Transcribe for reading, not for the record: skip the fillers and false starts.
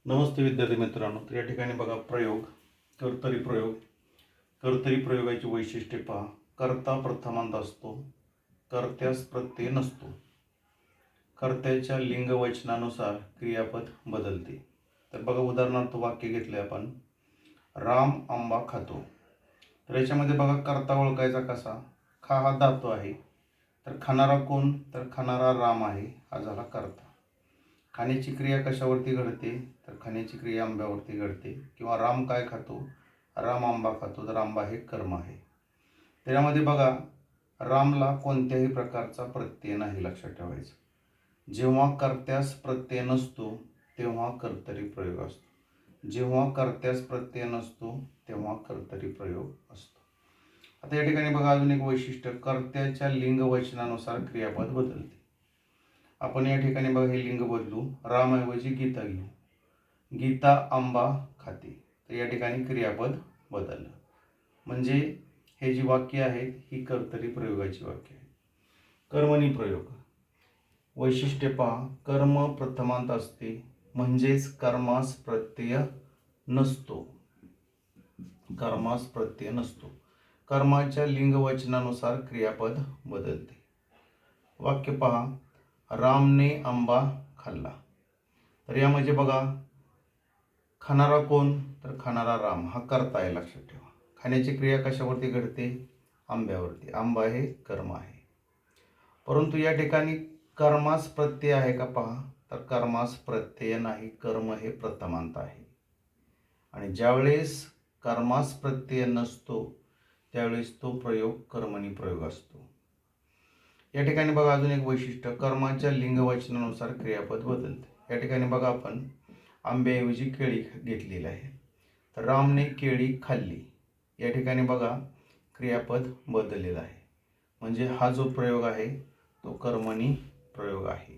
नमस्ते विद्यार्थी मित्रांनो. तर या ठिकाणी बघा प्रयोग, कर्तरी प्रयोग. कर्तरी प्रयोगाची वैशिष्ट्ये पहा. कर्ता प्रथमांत असतो, कर्त्यास प्रत्यय नसतो, कर्त्याच्या लिंग वचनानुसार क्रियापद बदलते. तर बघा उदाहरणार्थ वाक्य घेतले आपण, राम आंबा खातो. तर याच्यामध्ये बघा कर्ता ओळखायचा कसा. खा हा धातू आहे, तर खाणारा कोण, तर खाणारा राम आहे, हा झाला कर्ता. खाण्याची क्रिया कशावरती घडते, तर खाण्याची क्रिया आंब्यावरती घडते. किंवा राम काय खातो, राम आंबा खातो, तर आंबा हे कर्म आहे. त्यामध्ये बघा रामला कोणत्याही प्रकारचा प्रत्यय नाही, लक्षात ठेवायचं. जेव्हा कर्त्यास प्रत्यय नसतो तेव्हा कर्तरी प्रयोग असतो, जेव्हा कर्त्यास प्रत्यय नसतो तेव्हा कर्तरी प्रयोग असतो. आता या ठिकाणी बघा अजून एक वैशिष्ट्य, कर्त्याच्या लिंग वचनानुसार क्रियापद बदलते. आपण या ठिकाणी बघा हे लिंग बदलू, रामऐवजी गीता घेऊ, गीता आंबा खाते. तर या ठिकाणी क्रियापद बदललं. म्हणजे हे जी वाक्य आहेत ही कर्तरी प्रयोगाची वाक्य आहेत. कर्मणी प्रयोग वैशिष्ट्य पहा. कर्म प्रथमांत असते, म्हणजेच कर्मास प्रत्यय नसतो, कर्मास प्रत्यय नसतो. कर्माच्या लिंग वचनानुसार क्रियापद बदलते. वाक्य पहा, रामने आंबा खाल्ला. तर यामध्ये बघा खाणारा कोण, तर खाणारा राम, हा कर्ता आहे, लक्षात ठेवा. खाण्याची क्रिया कशावरती घडते, आंब्यावरती. आंबा हे कर्म आहे. परंतु या ठिकाणी कर्मास प्रत्यय आहे का पहा, तर कर्मास प्रत्यय नाही, कर्म हे प्रथमांत आहे. आणि ज्यावेळेस कर्मास प्रत्यय नसतो त्यावेळेस तो प्रयोग कर्मणी प्रयोग असतो. या ठिकाणी बघा अजून एक वैशिष्ट्य, कर्माच्या लिंगवचनानुसार क्रियापद बदलते. या ठिकाणी बघा आपण आंब्याऐवजी केळी घेतलेली आहे, तर रामने केळी खाल्ली. या ठिकाणी बघा क्रियापद बदललेलं आहे, म्हणजे हा जो प्रयोग आहे तो कर्मणी प्रयोग आहे.